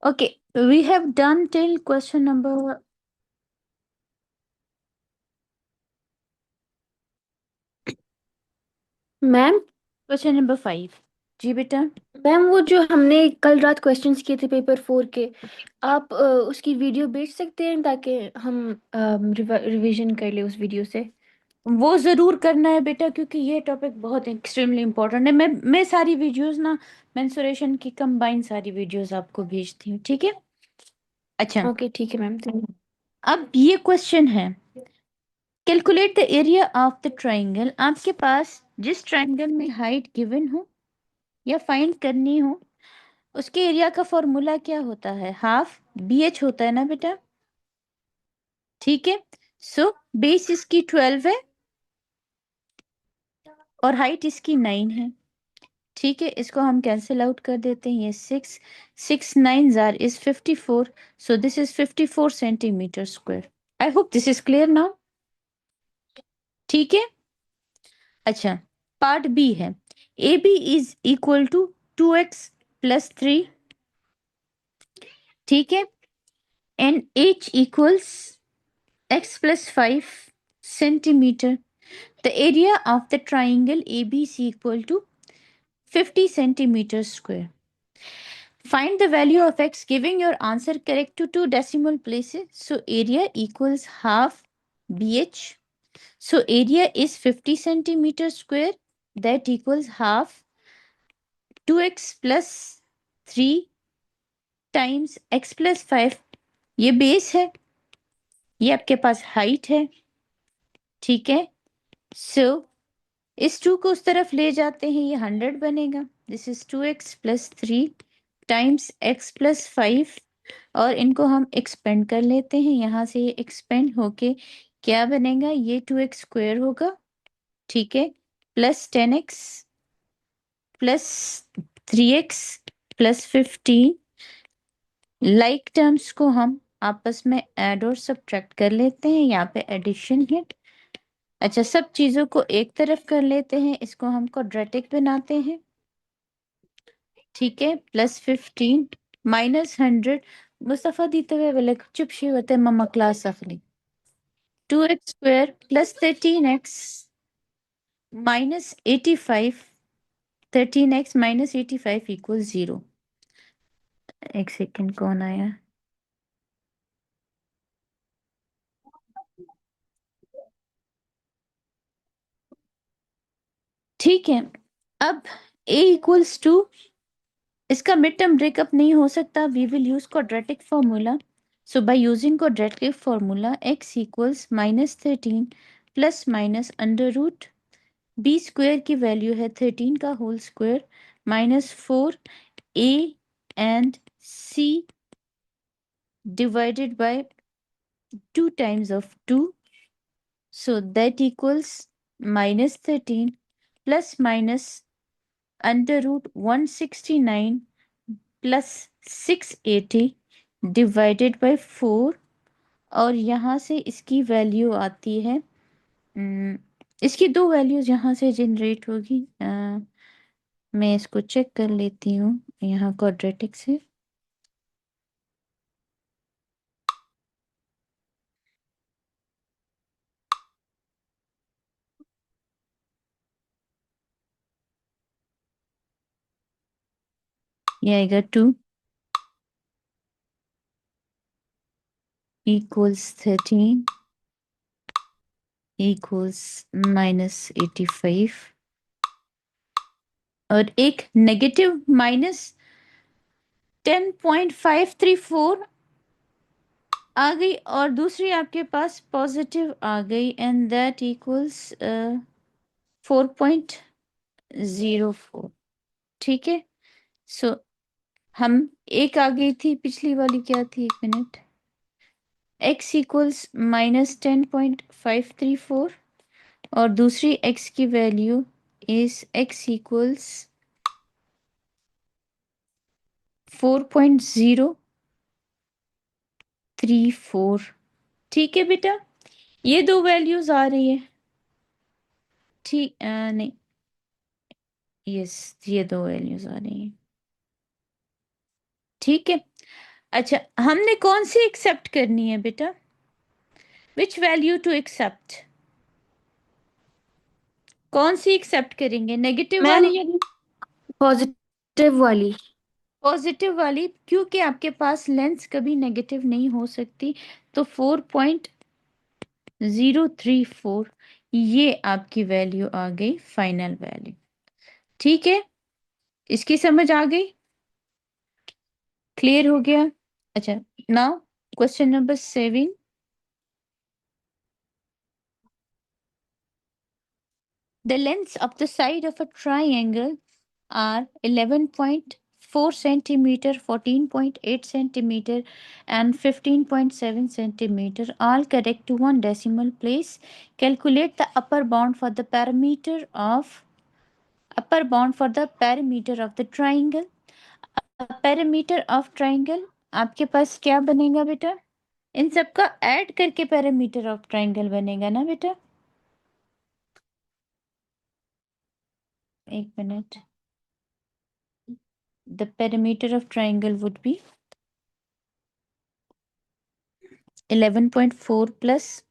Okay, we have done till question number. Ma'am question number 5। जी बेटा। Ma'am वो जो हमने कल रात क्वेश्चंस किए थे पेपर 4 के, आप उसकी वीडियो भेज सकते हैं ताकि हम रिवीजन कर ले उस वीडियो से। वो जरूर करना है बेटा, क्योंकि ये टॉपिक बहुत एक्सट्रीमली इम्पोर्टेंट है। मैं सारी वीडियोस ना, मेंस्ट्रुएशन की कंबाइन सारी वीडियोस आपको भेजती हूँ, ठीक है। अच्छा, ओके ठीक है मैम। अब ये क्वेश्चन है, calculate the area of the triangle. आपके पास जिस ट्राइंगल में हाइट गिवन हो या फाइंड करनी हो, उसके एरिया का फॉर्मूला क्या होता है? हाफ बी एच होता है ना बेटा, ठीक है। सो बेस इसकी 12 है और हाइट इसकी 9 है, ठीक है। इसको हम कैंसिल आउट कर देते हैं। ये 6 6 9 जार is 54, so this is 54 centimetre square. I hope this is clear now, ठीक है। अच्छा, पार्ट बी है, A B is equal to 2x plus 3, ठीक है, and H equals x plus 5 centimetre. The area of the triangle ABC equal to 50 centimeters square. Find the value of x, giving your answer correct to two decimal places. So area equals half BH. So area is 50 centimeters square. That equals half 2x plus 3 times x plus 5. ये base है, ये आपके पास height है, ठीक है। सो इस 2 को उस तरफ ले जाते हैं, ये 100 बनेगा। This is 2x plus 3 times x plus 5, और इनको हम एक्सपेंड कर लेते हैं। यहाँ से ये एक्सपेंड होके क्या बनेगा? ये 2x स्क्वायर होगा, ठीक है, plus 10x plus 3x plus 15। Like terms को हम आपस में ऐड और सब्ट्रैक्ट कर लेते हैं, यहाँ पे एडिशन है। अच्छा, सब चीजों को एक तरफ कर लेते हैं, इसको हम क्वाड्रेटिक बनाते हैं, ठीक है। प्लस 15 माइनस 100, मुस्तफा दीते हुए बोले चुप शी होते मम्मा क्लास अफली। 2x square plus 13x minus 85, 13x minus 85 equal 0। एक सेकेंड, कौन आया? ठीक है, अब a इक्वल्स टू, इसका मिड टर्म ब्रेकअप नहीं हो सकता, we will use quadratic formula. So by using quadratic formula x equals minus 13 plus minus under root b square की वैल्यू है 13 का whole square minus 4 a and c divided by 2 times of 2, so that equals minus 13 plus minus under root 169 plus 680 divided by 4, और यहाँ से इसकी value आती है, इसकी दो वैल्यूज यहाँ से जनरेट होगी। मैं इसको चेक कर लेती हूँ यहाँ क्वाड्रेटिक से। ये आएगा 2 इक्वल्स 13 इक्वल्स माइनस 85, और एक नेगेटिव माइनस 10.534 आ गई, और दूसरी आपके पास पॉजिटिव आ गई, एंड दैट इक्वल्स 4.04, ठीक है। सो हम, एक आ गई थी, पिछली वाली क्या थी, एक मिनट, x इक्वल्स माइनस 10.534, और दूसरी x की वैल्यू इज x इक्वल्स 4.034, ठीक है बेटा। ये दो वैल्यूज आ रही है, ठीक नहीं, यस, ये दो वैल्यूज आ रही हैं। ठीक है। अच्छा, हमने कौन सी एक्सेप्ट करनी है बेटा? Which value to accept? कौन सी एक्सेप्ट करेंगे, नेगेटिव मैम वाली या पॉजिटिव वाली। पॉजिटिव वाली? क्योंकि आपके पास लेंस कभी नेगेटिव नहीं हो सकती। तो 4.034 ये आपकी वैल्यू आ गई, फाइनल वैल्यू। ठीक है, इसकी समझ आ गई? क्लियर हो गया? अच्छा, now question number 7। The lengths of the side of a triangle are 11.4 centimeter, 14.8 centimeter, and 15.7 centimeter, all correct to one decimal place. Calculate the upper bound for the perimeter of the triangle. Perimeter of triangle आपके पास क्या बनेगा बेटा? इन सबका add करके perimeter of triangle बनेगा ना बेटा? एक minute. The perimeter of triangle would be 11.4 plus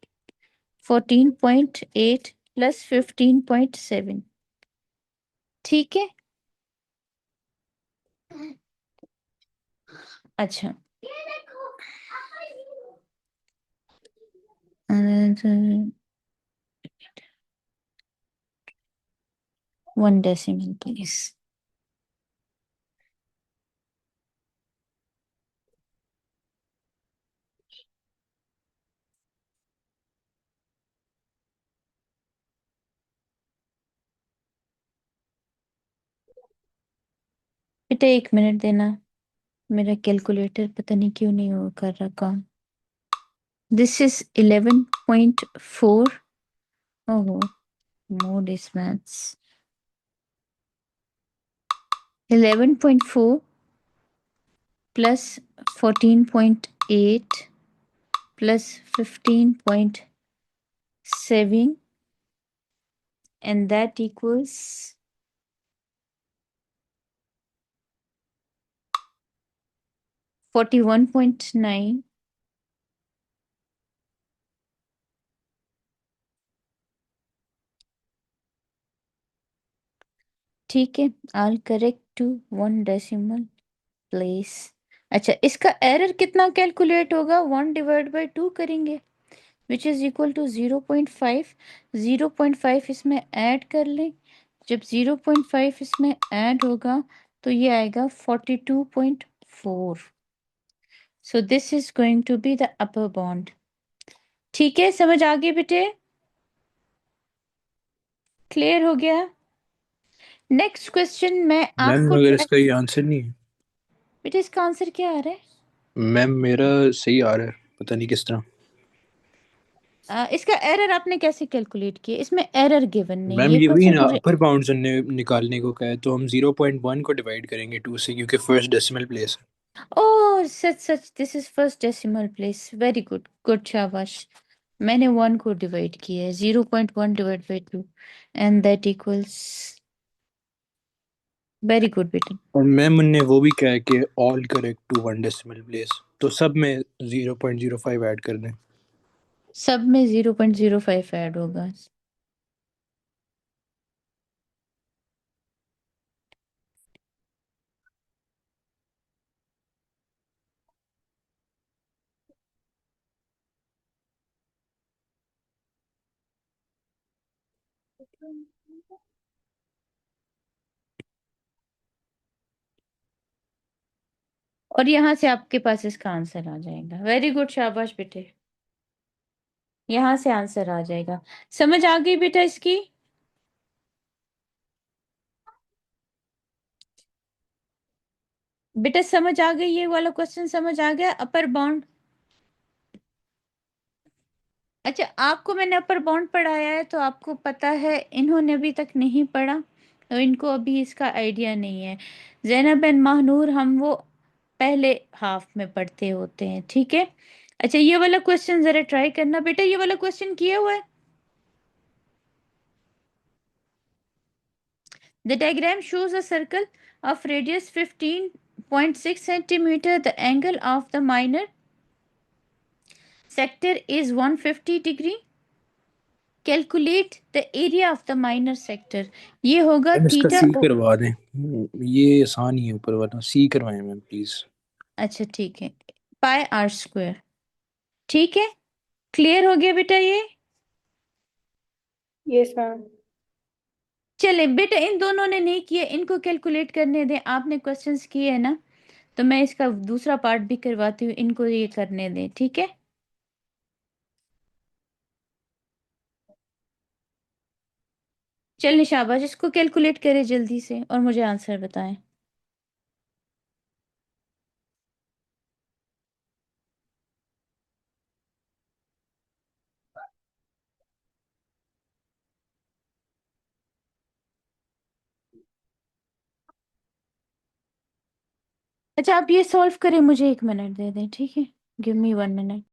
14.8 plus 15.7। ठीक है। अच्छा, वन डेसिमल प्लीज। बेटा एक मिनट देना, मेरा कैलकुलेटर पता नहीं क्यों नहीं वो कर रहा काम। This is 11.4। ओहो, mode is maths. 11.4 plus 14.8 plus 15.7, and that equals 41.9। ठीक है, I'll correct to one decimal place। अच्छा, इसका एरर कितना कैलकुलेट होगा? 1/2 करेंगे, विच इज इक्वल टू 0.5। 0.5 इसमें ऐड कर लें। जब 0.5 इसमें ऐड होगा तो ये आएगा 42.4। So this is going to be the upper bound. ठीक है, समझ आ गई बेटे? क्लियर हो गया? नेक्स्ट क्वेश्चन मैं मैम आपको मगर इसका ये आंसर नहीं है। बेटा इसका आंसर क्या आ रहा है? मैम मेरा सही आ रहा है, पता नहीं किस तरह। इसका एरर आपने कैसे कैलकुलेट किया? इसमें एरर गिवन नहीं, मैम ये ये वही क्वेश्चन ना, पूरे। अपर बाउंड निकालने को कहा है, तो हम 0.1 को डिवाइड करेंगे 2 से, क्योंकि फर्स्ट डेसिमल प्लेस है। ओह सच सच, this is first decimal place. Very good, good, शाबाश। मैंने 1 को डिवाइड किया है, 0.1 divide by 2, and that equals. Very good बेटा। और मैम उनने वो भी कहा है कि all correct to 1 decimal place, तो सब में 0.05 ऐड कर दें। सब में 0.05 ऐड होगा। और यहाँ से आपके पास इसका आंसर आ जाएगा। वेरी गुड, शाबाश बेटे, यहाँ से आंसर आ जाएगा। समझ आ गई बेटा इसकी? बेटा समझ आ गई? ये वाला क्वेश्चन समझ आ गया, अपर बाउंड? अच्छा, आपको मैंने अपर बाउंड पढ़ाया है तो आपको पता है, इन्होंने अभी तक नहीं पढ़ा तो इनको अभी इसका आइडिया नहीं है। जैनब एंड महानूर हम वो पहले हाफ में पढ़ते होते हैं, ठीक है? अच्छा, ये वाला क्वेश्चन जरा ट्राई करना बेटा, ये वाला क्वेश्चन किया हुआ है? The diagram shows a circle of radius 15.6 centimeter. The angle of the minor sector is 150 degree. Calculate the area of the minor sector. ये होगा मैम इसका थीटा। सी करवा दें, ये आसान ही है ऊपर वाला, सी करवाएं मैम प्लीज। अच्छा ठीक है, पाई आर स्क्वायर। ठीक है, क्लियर हो गया बेटा ये? Yes ma'am. चले बेटा, इन दोनों ने नहीं किया, इनको कैलकुलेट करने दें। आपने क्वेश्चंस किए हैं ना, तो मैं इसका दूसरा पार्ट भी करवाती हूँ, इनको ये करने दें। ठीक है, चलिए शाबाश, इसको कैलकुलेट करें जल्दी से और मुझे आंसर बताएं। अच्छा, आप ये सॉल्व करें, मुझे 1 मिनट दे दें। ठीक है, गिव मी 1 मिनट।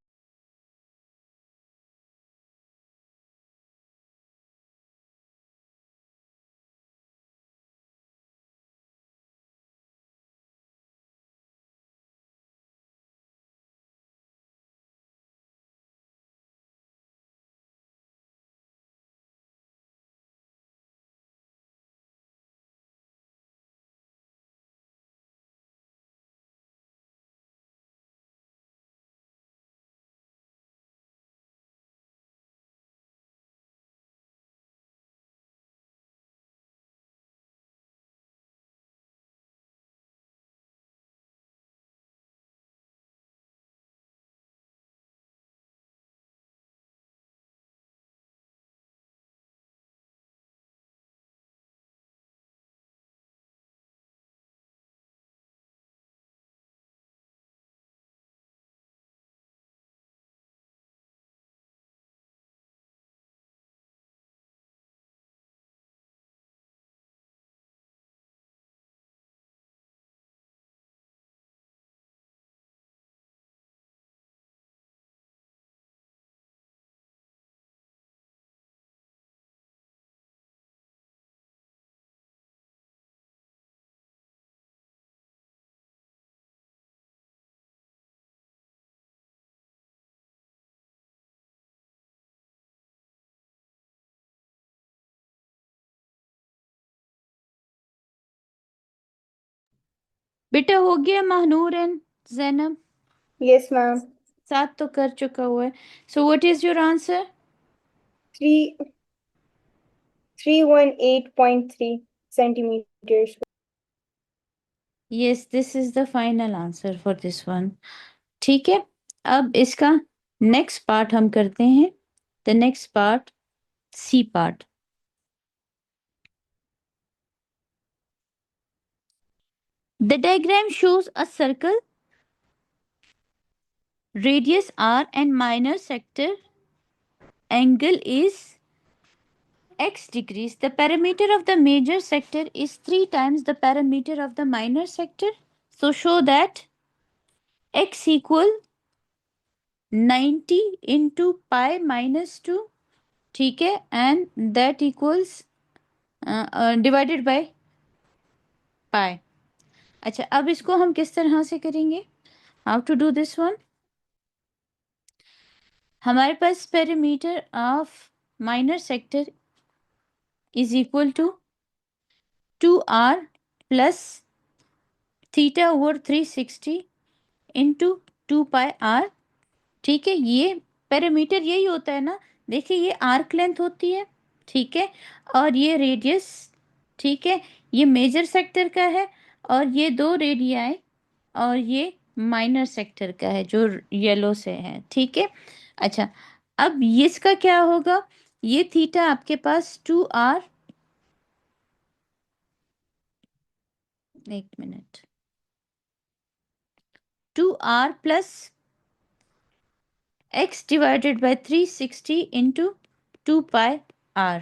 बेटा हो गया Mahnoor and Zainab? Yes ma'am. 7 तो कर चुका हुआ है। So what is your answer? 318.3 centimeters. Yes, this is the final answer for this one. ठीक है, अब इसका नेक्स्ट पार्ट हम करते हैं। The next part, C part. The diagram shows a circle, radius r and minor sector angle is x degrees. The parameter of the major sector is 3 times the parameter of the minor sector. So show that x equal 90 into pi minus 2. ठीक है, and that equals divided by pi. अच्छा, अब इसको हम किस तरह से करेंगे? How to do this one? हमारे पास perimeter of minor sector is equal to 2r plus theta over 360 into 2 pi r। ठीक है, ये पेरीमीटर यही होता है ना, देखिए ये आर्क लेंथ होती है। ठीक है, और ये रेडियस। ठीक है, ये मेजर सेक्टर का है, और ये 2 रेडियाई, और ये माइनर सेक्टर का है जो येलो से है। ठीक है, अच्छा, अब इसका क्या होगा? ये थीटा आपके पास 2r, 1 minute, 2r plus x divided by 360 into 2 pi r।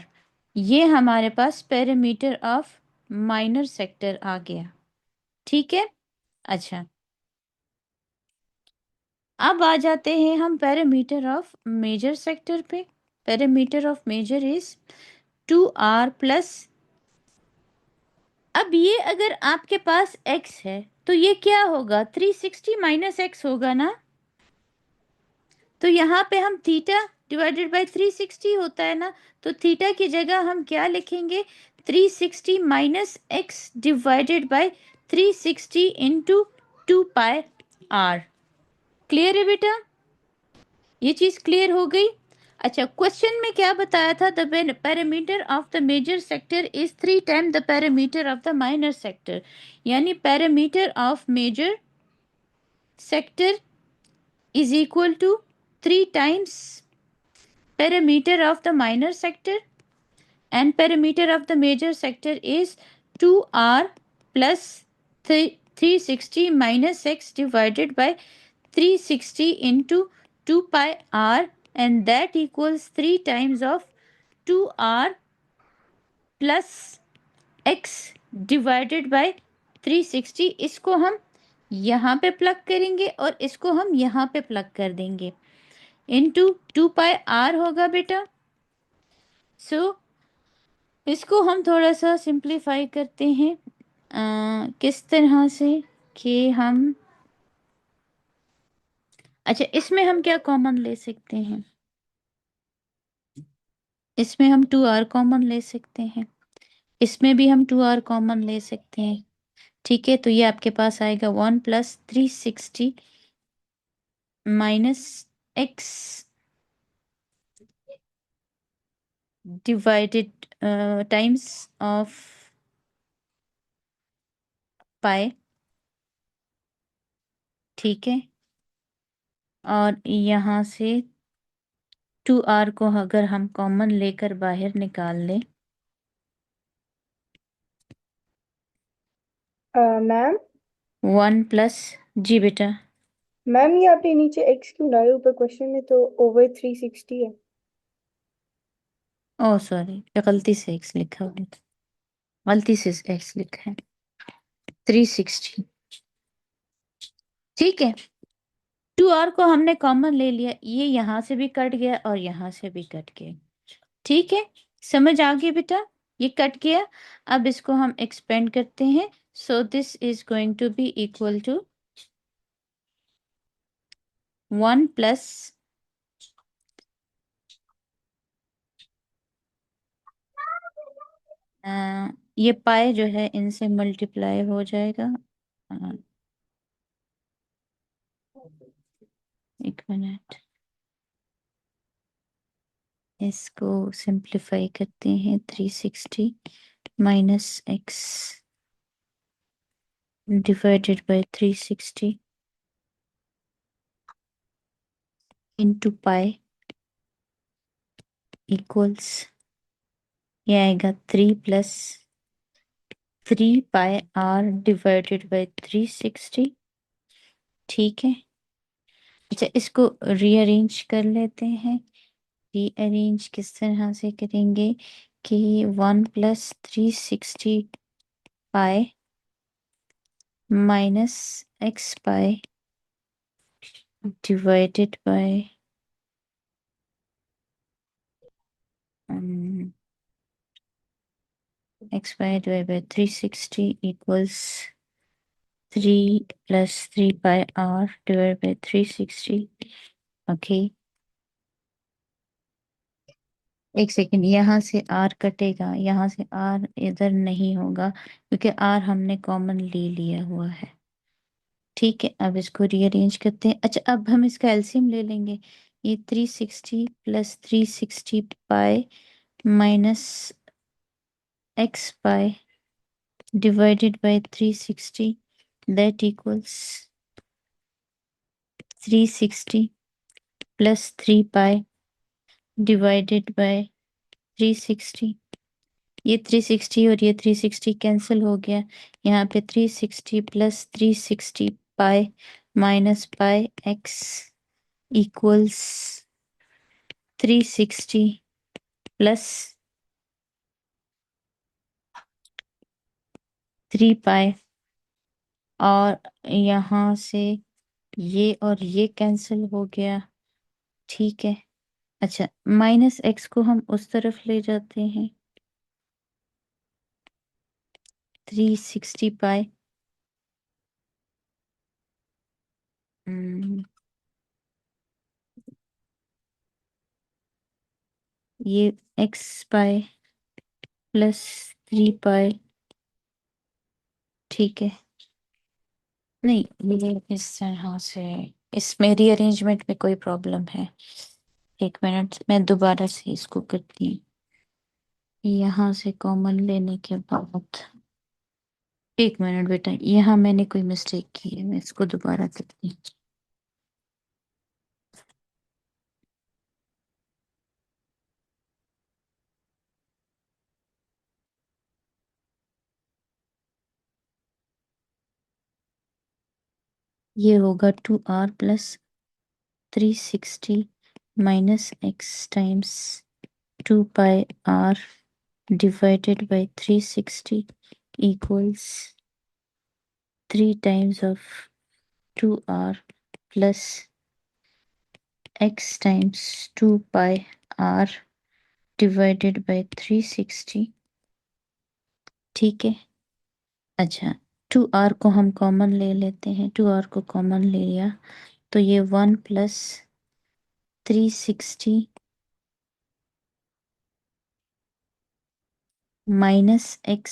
ये हमारे पास पेरीमीटर ऑफ माइनर सेक्टर आ गया। ठीक है, अच्छा, अब आ जाते हैं हम पेरीमीटर ऑफ मेजर सेक्टर पे। Perimeter of major is 2r plus अब ये अगर आपके पास x है तो ये क्या होगा, 360 माइनस एक्स होगा ना। तो यहाँ पे हम थीटा डिवाइडेड बाय 360 होता है ना, तो थीटा की जगह हम क्या लिखेंगे, 360 minus x divided by 360 into 2 pi R. Clear है बेटा, ये चीज क्लियर हो गई। अच्छा, क्वेश्चन में क्या बताया था, the parameter of the major sector is 3 time the parameter of the minor sector, यानी parameter of major sector is equal to 3 times perimeter of the minor sector, and perimeter of the major sector is 2r plus 360 minus x divided by 360 into 2 pi r, and that equals 3 times of 2r plus x divided by 360। इसको हम यहाँ पे plug करेंगे और इसको हम यहाँ पे प्लग कर देंगे, इंटू 2 पाई आर होगा बेटा। सो इसको हम थोड़ा सा सिंप्लीफाई करते हैं, किस तरह से कि हम, अच्छा इसमें हम क्या कॉमन ले सकते हैं, इसमें हम 2r कॉमन ले सकते हैं, इसमें भी हम 2r कॉमन ले सकते हैं। ठीक है, तो ये आपके पास आएगा 1 plus 360 minus x divided times of pi. ठीक है, और यहाँ से 2r को अगर हम कॉमन लेकर बाहर निकाल लें, मैम 1 प्लस, जी बेटा, मैम ये आपने नीचे x क्यों डाले, ऊपर क्वेश्चन में तो ओवर 360 है। ओ सॉरी, गलती से x लिखा हुआ था, गलती से x लिखा है, 360। ठीक है, 2r को हमने कॉमन ले लिया, ये यहाँ से भी कट गया और यहाँ से भी कट गया। ठीक है, समझ आ गई बेटा, ये कट गया। अब इसको हम एक्सपेंड करते हैं, so this is going to be equal to 1 plus ये पाए जो है इनसे मल्टीप्लाई हो जाएगा। एक मिनट, इसको सिंप्लीफाई करते हैं, 360 minus x divided by 360 into pi equals, ये आएगा 3 plus 3 pi R divided by 360। ठीक है, अच्छा इसको रीअरेंज कर लेते हैं। रीअरेंज किस तरह से करेंगे कि 1 plus 360 pi minus x pi divided by x pi divide by 360 equals 3 plus 3 pi r divide by 360। Okay, एक सेकेंड, यहाँ से r कटेगा, यहाँ से r इधर नहीं होगा क्योंकि r हमने कॉमन ले लिया हुआ है। ठीक है, अब इसको रीअरेंज करते हैं। अच्छा, अब हम इसका एलसीएम ले लेंगे, ये 360 plus 360 pi minus x pi divided by 360, that equals 360 plus 3 pi divided by 360। ये 360 और ये 360 कैंसिल हो गया, यहाँ पे 360 plus 360 pi minus pi x equals 360 plus 3 पाई, और यहाँ से ये और ये कैंसिल हो गया। ठीक है, अच्छा माइनस एक्स को हम उस तरफ ले जाते हैं, 360 पाई ये x पाई प्लस 3 पाई, ठीक है। नहीं, ये इस तरह से इसमें रीअरेंजमेंट में कोई प्रॉब्लम है। एक मिनट, मैं दोबारा से इसको करती हूँ। यहाँ से कॉमन लेने के बाद, एक मिनट बेटा, यहाँ मैंने कोई मिस्टेक की है, मैं इसको दोबारा करती हूँ। ये होगा 2r plus 360 minus x times 2 pi r divided by 360 equals 3 times of 2r plus x times 2 pi r divided by 360, ठीक है। अच्छा, 2r को हम कॉमन ले लेते हैं, 2r को कॉमन ले लिया तो ये 1 प्लस 360 माइनस x,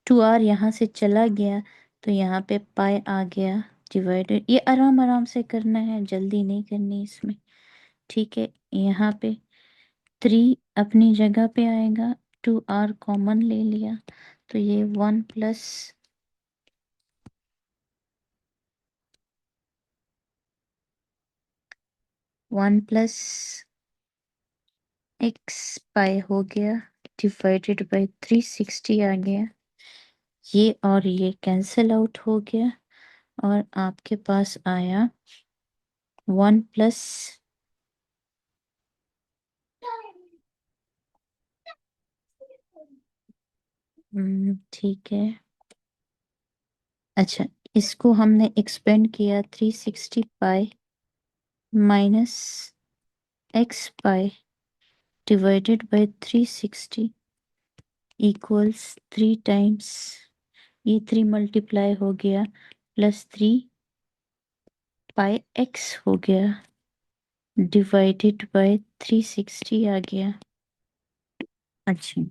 2r यहाँ से चला गया तो यहाँ पे पाई आ गया डिवाइडेड। ये आराम आराम से करना है, जल्दी नहीं करनी इसमें, ठीक है। यहाँ पे 3 अपनी जगह पे आएगा, 2r कॉमन ले लिया तो ये 1 प्लस 1 प्लस x पाई हो गया डिवाइडेड बाय 360 आ गया। ये और ये कैंसिल आउट हो गया और आपके पास आया 1 प्लस ठीक है। अच्छा, इसको हमने एक्सपेंड किया 360 pi minus x pi divided by 360 equals 3 times, ये 3 मल्टीप्लाई हो गया प्लस 3 पाई एक्स हो गया डिवाइडेड बाय 360 आ गया। अच्छा,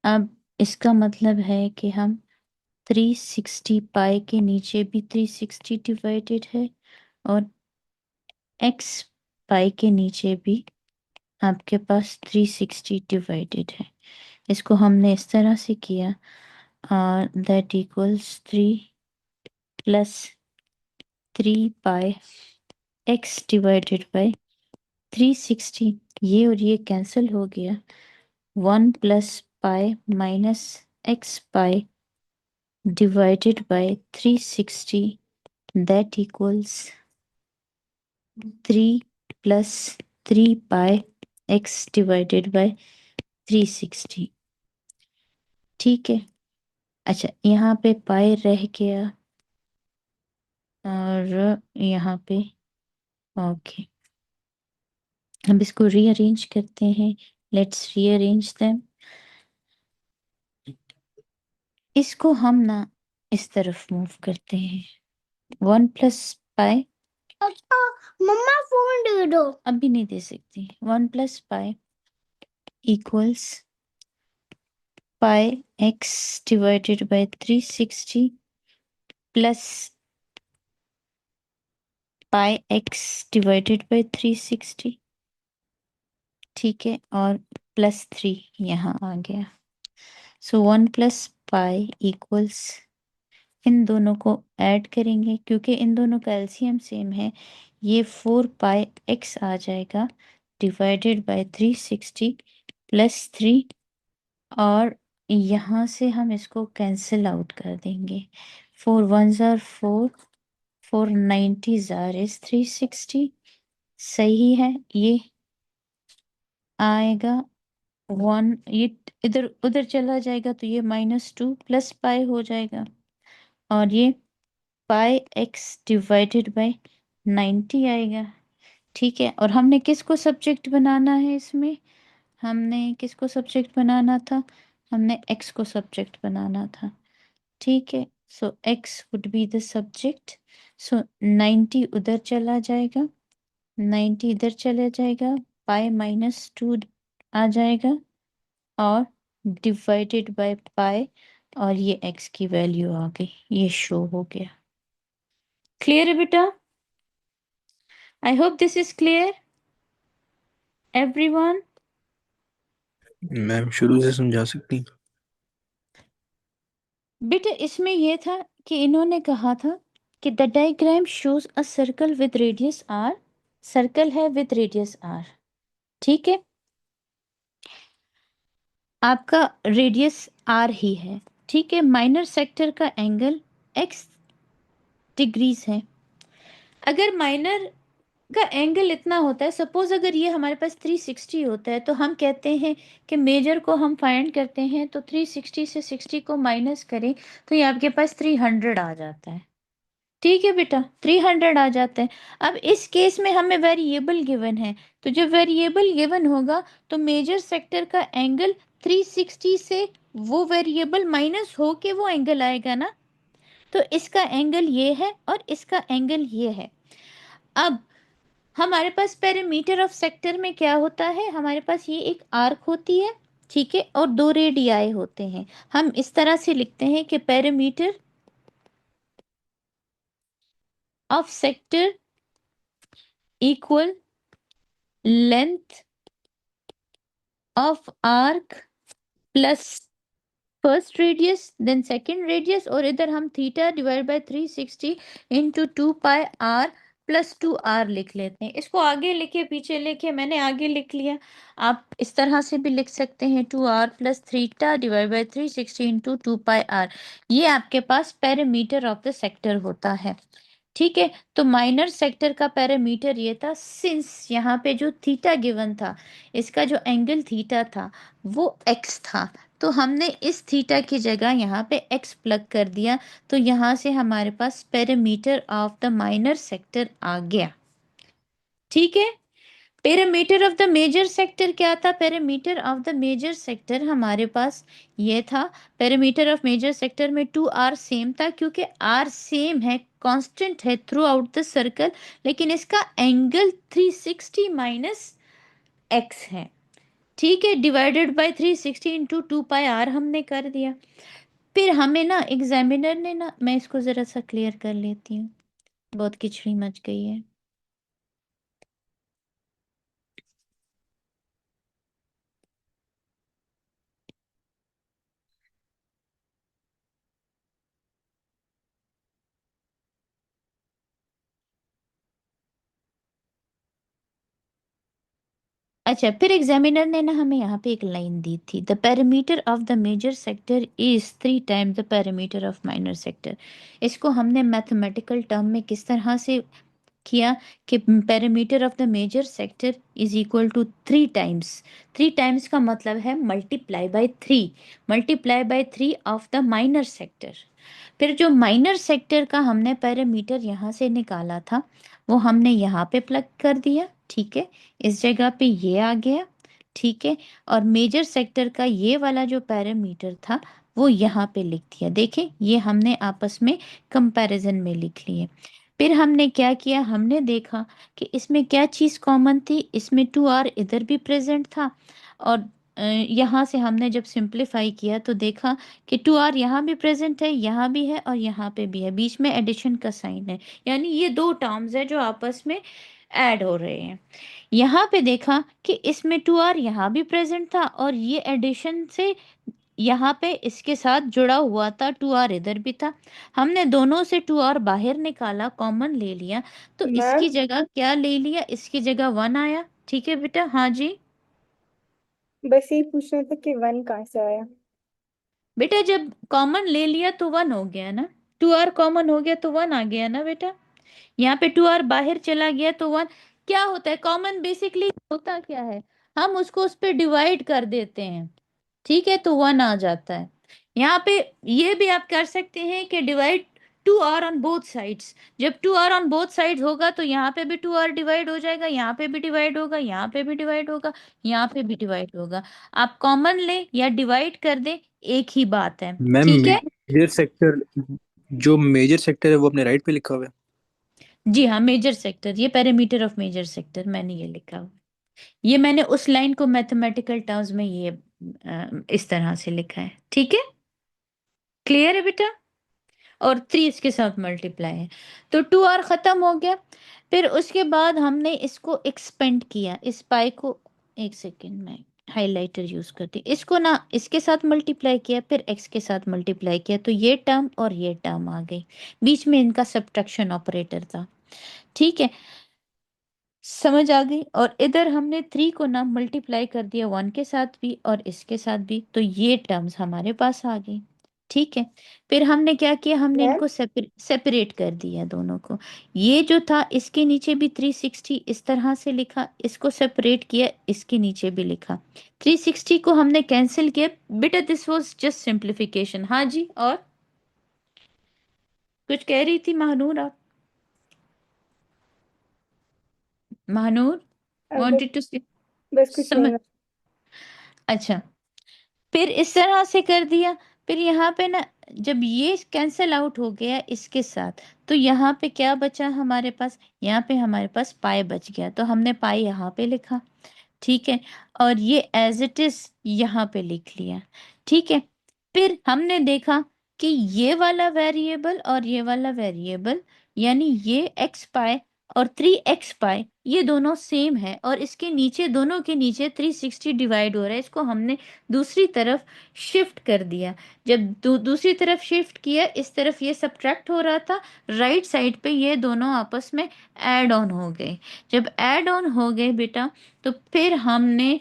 अब इसका मतलब है कि हम 360 पाई के नीचे भी 360 डिवाइडेड है और x पाई के नीचे भी आपके पास 360 डिवाइडेड है। इसको हमने इस तरह से किया, that equals 3 plus 3 pi x divided by 360, ये और ये कैंसिल हो गया। 1 plus pi minus x pi divided by 360, that equals 3 plus 3 pi x divided by 360, ठीक है। अच्छा, यहाँ पे पाई रह गया और यहाँ पे ओके, हम इसको रीअरेंज करते हैं। Let's rearrange them. इसको हम ना इस तरफ मूव करते हैं। 1 प्लस पाई, मम्मा फोन दे दो। अभी नहीं दे सकती। 1 plus pi equals pi x divided by 360 plus pi x divided by 360, ठीक है, और प्लस 3 यहाँ आ गया। सो 1 प्लस पाई इक्वल्स, इन दोनों को ऐड करेंगे क्योंकि इन दोनों का एलसीएम सेम है, ये 4 पाई x आ जाएगा डिवाइडेड बाय 360 प्लस 3, और यहाँ से हम इसको कैंसिल आउट कर देंगे। 4 1s are 4, 4 90s are is 360, सही है। ये आएगा 1, ये इधर उधर चला जाएगा तो ये -2 प्लस पाई हो जाएगा और ये पाई x डिवाइडेड बाय 90 आएगा, ठीक है। और हमने किसको सब्जेक्ट बनाना है इसमें, हमने किसको सब्जेक्ट बनाना था, हमने x को सब्जेक्ट बनाना था, ठीक है। So x would be the subject. So 90 उधर चला जाएगा, 90 इधर चला जाएगा, पाई -2 आ जाएगा और डिवाइडेड बाय पाई, और ये x की वैल्यू आ गई, ये शो हो गया। क्लियर है बेटा? आई hope this is clear everyone. Ma'am शुरू से समझा सकती हैं? बेटा इसमें यह था कि इन्होंने कहा था कि the diagram shows a circle with radius r, circle है विद रेडियस r, ठीक है। आपका रेडियस r ही है, ठीक है। माइनर सेक्टर का एंगल x डिग्रीज है। अगर माइनर का एंगल इतना होता है, सपोज अगर ये हमारे पास 360 होता है, तो हम कहते हैं कि मेजर को हम फाइंड करते हैं, तो 360 से 60 को माइनस करें तो ये आपके पास 300 आ जाता है, ठीक है बेटा, 300 आ जाता है। अब इस केस में हमें वेरिएबल गिवन है, तो जब वेरिएबल गिवन होगा तो मेजर सेक्टर का एंगल 360 से वो वेरिएबल माइनस हो के वो एंगल आएगा ना, तो इसका एंगल ये है और इसका एंगल ये है। अब हमारे पास पेरीमीटर ऑफ सेक्टर में क्या होता है, हमारे पास ये एक आर्क होती है, ठीक है, और दो रेडियाई होते हैं। हम इस तरह से लिखते हैं कि perimeter of sector equal length of arc plus first radius then second radius, और इधर हम theta divide by 360 into 2 pi r plus 2r लिख लेते हैं। इसको आगे लिखे पीछे लिखे, मैंने आगे लिख लिया, आप इस तरह से भी लिख सकते हैं 2r plus theta divide by 360 into 2 pi r। ये आपके पास पेरीमीटर ऑफ द सेक्टर होता है, ठीक है। तो माइनर सेक्टर का पैरामीटर ये था, सिंस यहाँ पे जो थीटा गिवन था, इसका जो एंगल थीटा था वो x था, तो हमने इस थीटा की जगह यहाँ पे x प्लग कर दिया, तो यहाँ से हमारे पास parameter of the minor sector आ गया, ठीक है। Parameter of the major sector क्या था? Parameter of the major sector हमारे पास ये था, पैरामीटर ऑफ मेजर सेक्टर में 2r सेम था, क्योंकि r सेम है, कांस्टेंट है थ्रू आउट द सर्कल, लेकिन इसका एंगल 360 माइनस x है, ठीक है। Divided by 360 into 2 pi r हमने कर दिया। फिर हमें ना एग्जामिनर ने ना, मैं इसको जरा सा क्लियर कर लेती हूँ, बहुत खिचड़ी मच गई है। अच्छा, फिर एग्जामिनर ने ना हमें यहाँ पे एक लाइन दी थी, the parameter of the major sector is 3 times the parameter of minor sector. इसको हमने मैथमेटिकल टर्म में किस तरह से किया कि parameter of the major sector is equal to 3 times, 3 times का मतलब है multiply by 3, multiply by 3 of the minor sector. फिर जो माइनर सेक्टर का हमने पैरामीटर यहाँ से निकाला था, वो हमने यहाँ पे प्लग कर दिया, ठीक है, इस जगह पे ये आ गया, ठीक है। और मेजर सेक्टर का ये वाला जो पैरामीटर था वो यहाँ पे लिख दिया, देखें ये हमने आपस में कंपैरिजन में लिख लिए। फिर हमने क्या किया, हमने देखा कि इसमें क्या चीज़ कॉमन थी, इसमें 2r इधर भी प्रेजेंट था, और यहाँ से हमने जब सिंप्लीफाई किया तो देखा कि 2r यहाँ भी प्रेजेंट है, यहाँ भी है और यहाँ पे भी है, बीच में एडिशन का साइन है, यानी ये दो टर्म्स है जो आपस में ऐड हो रहे हैं। यहाँ पे देखा कि इसमें 2r यहाँ भी प्रेजेंट था और ये एडिशन से यहाँ पे इसके साथ जुड़ा हुआ था, 2r इधर भी था, हमने दोनों से 2r बाहर निकाला, कॉमन ले लिया, तो इसकी मैम जगह क्या ले लिया, इसकी जगह 1 आया, ठीक है बेटा। हाँ जी बस यही पूछना था कि 1 कहाँ से आया। बेटा, जब कॉमन ले लिया तो 1 हो गया ना, 2r कॉमन हो गया तो 1 आ गया ना बेटा। यहाँ पे 2r बाहर चला गया तो 1, क्या होता है कॉमन, बेसिकली होता क्या है, हम उसको उस पर डिवाइड कर देते हैं, ठीक है, तो 1 आ जाता है। यहाँ पे ये भी आप कर सकते हैं कि divide two r on both sides. जब two r on both sides होगा तो यहाँ पे भी टू आर डिवाइड हो जाएगा, यहाँ पे भी डिवाइड होगा, यहाँ पे भी डिवाइड होगा, यहाँ पे भी डिवाइड होगा। आप कॉमन ले या डिवाइड कर दे, एक ही बात है। मैम ठीक है, मेजर सेक्टर, जो मेजर सेक्टर है वो अपने राइट पे लिखा हुआ है। जी हाँ, मेजर सेक्टर, ये पेरीमीटर ऑफ मेजर सेक्टर मैंने ये लिखा हुआ। ये मैंने उस लाइन को मैथमेटिकल टर्म्स में ये इस तरह से लिखा है। ठीक है, क्लियर है बेटा? और थ्री इसके साथ मल्टीप्लाई है, तो टू आर खत्म हो गया। फिर उसके बाद हमने इसको एक्सपेंड किया, इस पाई को, एक सेकेंड में हाइलाइटर यूज करती, इसको ना इसके साथ मल्टीप्लाई किया, फिर एक्स के साथ मल्टीप्लाई किया, तो ये टर्म और ये टर्म आ गई, बीच में इनका सब्ट्रैक्शन ऑपरेटर था। ठीक है, समझ आ गई। और इधर हमने थ्री को ना मल्टीप्लाई कर दिया वन के साथ भी और इसके साथ भी, तो ये टर्म्स हमारे पास आ गई। ठीक है, फिर हमने क्या किया, हमने मैम इनको सेपरेट कर दिया दोनों को। ये जो था इसके नीचे भी 360 इस तरह से लिखा, इसको सेपरेट किया, इसके नीचे भी लिखा, 360 को हमने कैंसिल किया। बेटा दिस वाज जस्ट सिंप्लीफिकेशन। हाँ जी, और कुछ कह रही थी महानूर आप? महानूर बस वांटेड टू से बस कुछ नहीं समझ? मैम। अच्छा, फिर इस तरह से कर दिया। फिर यहाँ पे ना, जब ये कैंसिल आउट हो गया इसके साथ, तो यहाँ पे क्या बचा हमारे पास, यहाँ पे हमारे पास पाई बच गया, तो हमने पाई यहाँ पे लिखा। ठीक है, और ये एज इट इज यहाँ पे लिख लिया। ठीक है, फिर हमने देखा कि ये वाला वेरिएबल और ये वाला वेरिएबल, यानी ये एक्स पाई और 3x पाई, ये दोनों सेम है, और इसके नीचे, दोनों के नीचे 360 डिवाइड हो रहा है, इसको हमने दूसरी तरफ शिफ्ट कर दिया। जब दूसरी तरफ शिफ्ट किया, इस तरफ ये सब्ट्रैक्ट हो रहा था, राइट साइड पे ये दोनों आपस में ऐड ऑन हो गए। जब ऐड ऑन हो गए बेटा, तो फिर हमने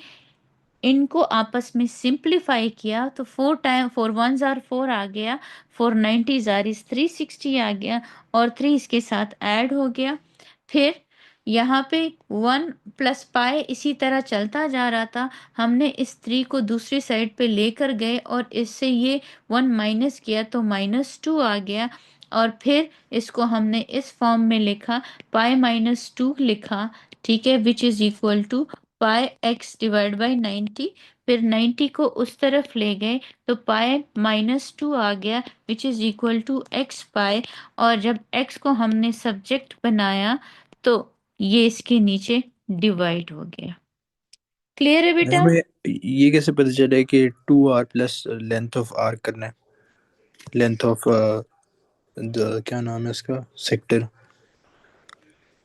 इनको आपस में सिंप्लीफाई किया, तो फोर टाइम, फोर वन जार फोर आ गया, फोर नाइन्टी जार इस 360 आ गया, और थ्री इसके साथ ऐड हो गया। फिर यहाँ पे वन प्लस पाई इसी तरह चलता जा रहा था, हमने इस थ्री को दूसरी साइड पे लेकर गए और इससे ये वन माइनस किया, तो -2 आ गया। और फिर इसको हमने इस फॉर्म में लिखा, पाई -2 लिखा। ठीक है, which is equal to pi X divide by 90। फिर 90 को उस तरफ ले गए, तो पाई -2 आ गया, which is equal to x pi. और जब एक्स को हमने सब्जेक्ट बनाया, तो ये इसके नीचे डिवाइड हो गया। क्लियर है बेटा? हमें ये कैसे पता चले कि 2r plus length of are करना है, लेंथ ऑफ क्या नाम है इसका, सेक्टर।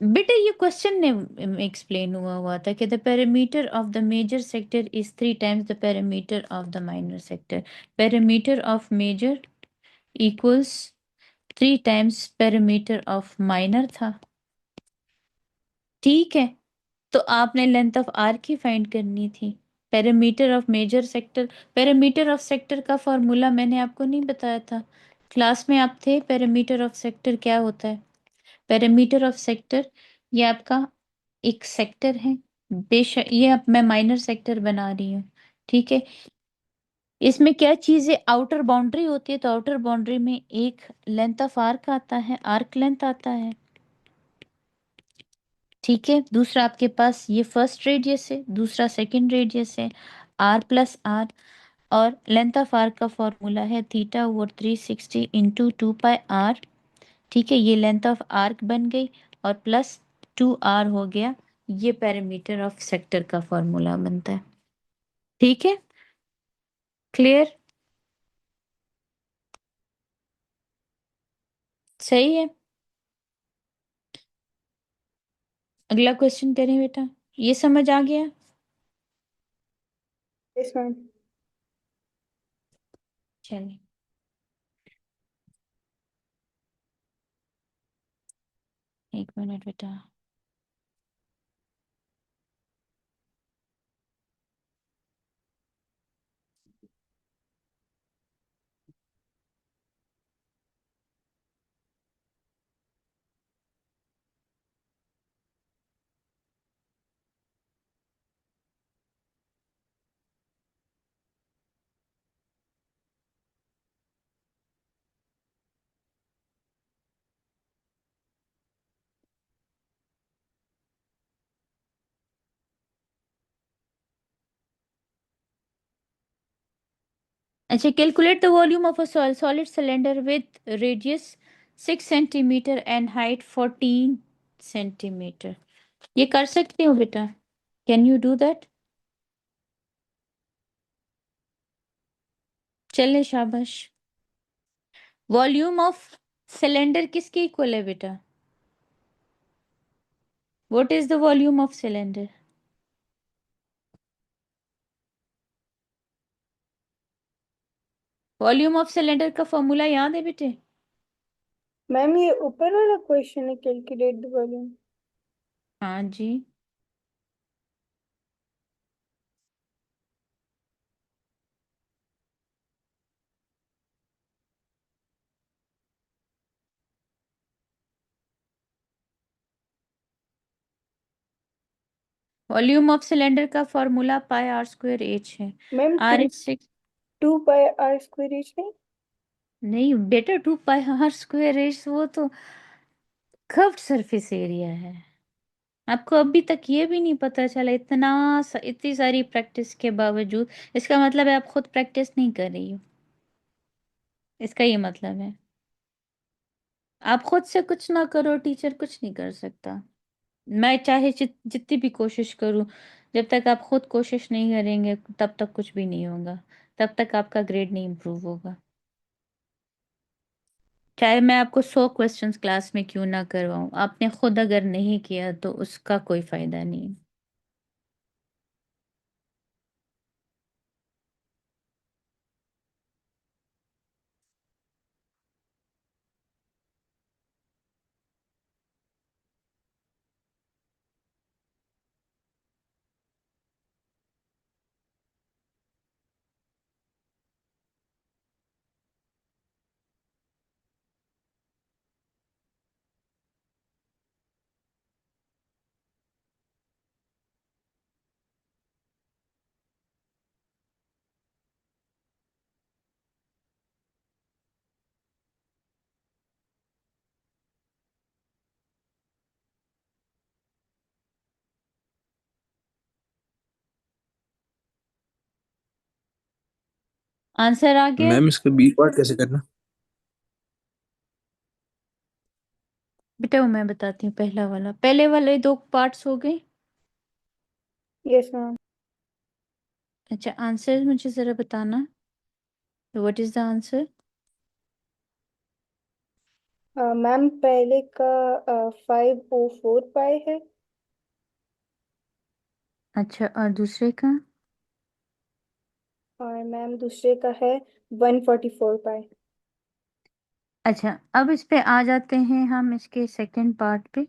बेटा ये क्वेश्चन में एक्सप्लेन हुआ था कि the perimeter of the major sector is 3 times the perimeter of the minor sector. Perimeter of major equals 3 times perimeter of minor था। ठीक है, तो आपने लेंथ ऑफ आर की फाइंड करनी थी। Perimeter of major sector, perimeter of sector का formula मैंने आपको नहीं बताया था क्लास में, आप थे? पेरीमीटर ऑफ सेक्टर क्या होता है? पेरीमीटर ऑफ सेक्टर, ये आपका एक सेक्टर है, बेशक ये अब मैं माइनर सेक्टर बना रही हूँ। ठीक है, इसमें क्या चीज़ है, आउटर बाउंड्री होती है, तो आउटर बाउंड्री में एक लेंथ ऑफ आर्क आता है, आर्क लेंथ आता है। ठीक है, दूसरा आपके पास ये फर्स्ट रेडियस है, दूसरा सेकंड रेडियस है, आर प्लस आर। और लेंथ ऑफ आर्क का फॉर्मूला है theta over 360 into 2 pi R. ठीक है, ये लेंथ ऑफ आर्क बन गई, और प्लस 2 आर हो गया, ये पेरीमीटर ऑफ सेक्टर का फॉर्मूला बनता है। ठीक है, क्लियर? सही है, अगला क्वेश्चन करें बेटा, ये समझ आ गया? Yes ma'am. चलिए, एक मिनट बेटा। अच्छा, calculate the volume of a solid cylinder with radius 6 centimetre and height 14 centimetre. ये कर सकते हो बेटा? Can you do that? चले, शाबाश। वॉल्यूम ऑफ सिलेंडर किसके इक्वल है बेटा? What is the volume of cylinder? Volume of cylinder का फॉर्मूला याद है बेटे? मैम ये ऊपर वाला क्वेश्चन है, कैलकुलेट द वॉल्यूम। हाँ जी। वॉल्यूम ऑफ सिलेंडर का formula pi r square h है। Ma'am r is 6। 2 pi r square h नहीं? नहीं बेटा, 2 पाई आर स्क्वायर एच वो तो कर्व्ड सरफेस एरिया है। आपको अभी तक ये भी नहीं पता चला? इतनी सारी प्रैक्टिस के बावजूद। इसका मतलब है आप खुद प्रैक्टिस नहीं कर रही हो, इसका ये मतलब है। आप खुद से कुछ ना करो, टीचर कुछ नहीं कर सकता। मैं चाहे जितनी भी कोशिश करूं, जब तक आप खुद कोशिश नहीं करेंगे तब तक कुछ भी नहीं होगा। तब तक आपका ग्रेड नहीं इम्प्रूव होगा। चाहे मैं आपको 100 क्वेश्चंस क्लास में क्यों ना करवाऊं, आपने खुद अगर नहीं किया तो उसका कोई फायदा नहीं। आंसर आ गया मैम इसका बी पार्ट कैसे करना? बेटा? वो मैं बताती हूँ। पहला वाला, पहले वाले 2 पार्ट्स हो गए। Yes ma'am. अच्छा, आंसर मुझे जरा बताना। What is the answer? Ma'am पहले का 504 पाई है, अच्छा, और दूसरे का? और मैम दूसरे का है 144 पाई। अच्छा, अब इस पे आ जाते हैं हम, इसके सेकंड पार्ट पे।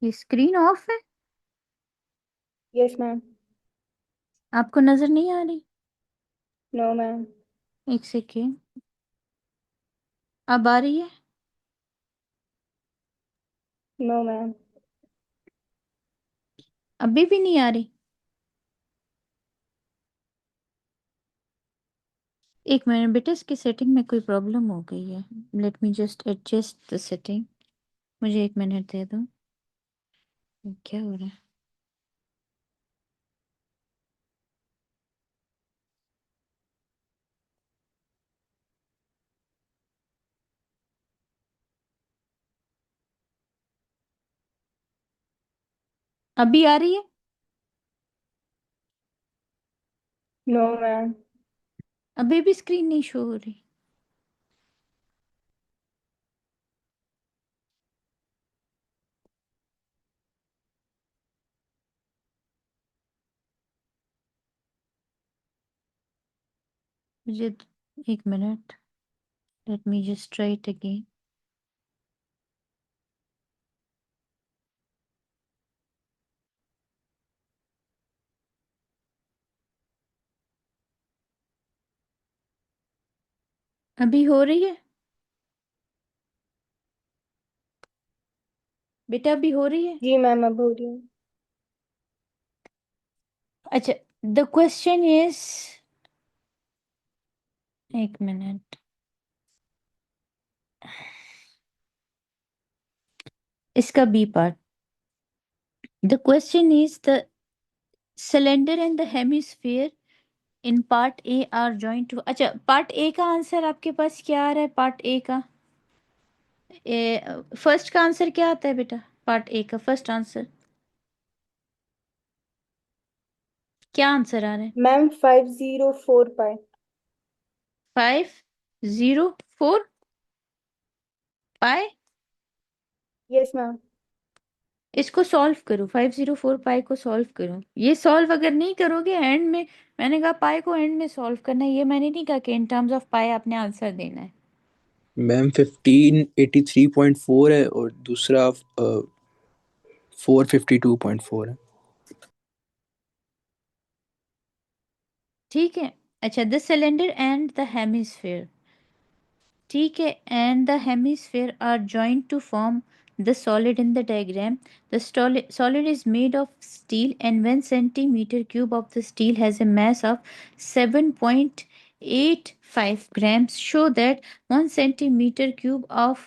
ये स्क्रीन ऑफ है? Yes ma'am. आपको नजर नहीं आ रही? No ma'am. एक सेकेंड। अब आ रही है? No ma'am. अभी भी नहीं आ रही? एक मिनट बेटा, इसकी सेटिंग में कोई प्रॉब्लम हो गई है। Late me just adjust the setting. मुझे एक मिनट दे दो। क्या हो रहा है? अभी आ रही है? No ma'am. अभी भी स्क्रीन नहीं शो हो रही? मुझे एक मिनट। Let me just try it again. अभी हो रही है बेटा? अभी हो रही है? जी मैम, अब हो रही है। अच्छा, द क्वेश्चन इज, एक मिनट, इसका B part. The question is the cylinder and the hemisphere in part A are joint to, अच्छा पार्ट ए का आंसर आपके पास क्या आ रहा है? पार्ट ए का फर्स्ट का आंसर क्या आता है बेटा? पार्ट ए का फर्स्ट आंसर क्या आंसर आ रहा है? Ma'am 504 pi. 504 pi. Yes ma'am. इसको सॉल्व करो, 504 पाई को सॉल्व करो। ये सॉल्व अगर नहीं करोगे एंड में, मैंने कहा पाई को एंड में सॉल्व करना है, ये मैंने नहीं कहा कि इन टर्म्स ऑफ पाई आपने आंसर देना है। मैम 1583.4 है और दूसरा 452.4 है। ठीक है। अच्छा, the cylinder and the hemisphere, ठीक है, and the hemisphere are joint to form the solid in the diagram. The solid is made of steel, and 1 centimeter cube of the steel has a mass of 7.85 grams. Show that 1 centimeter cube of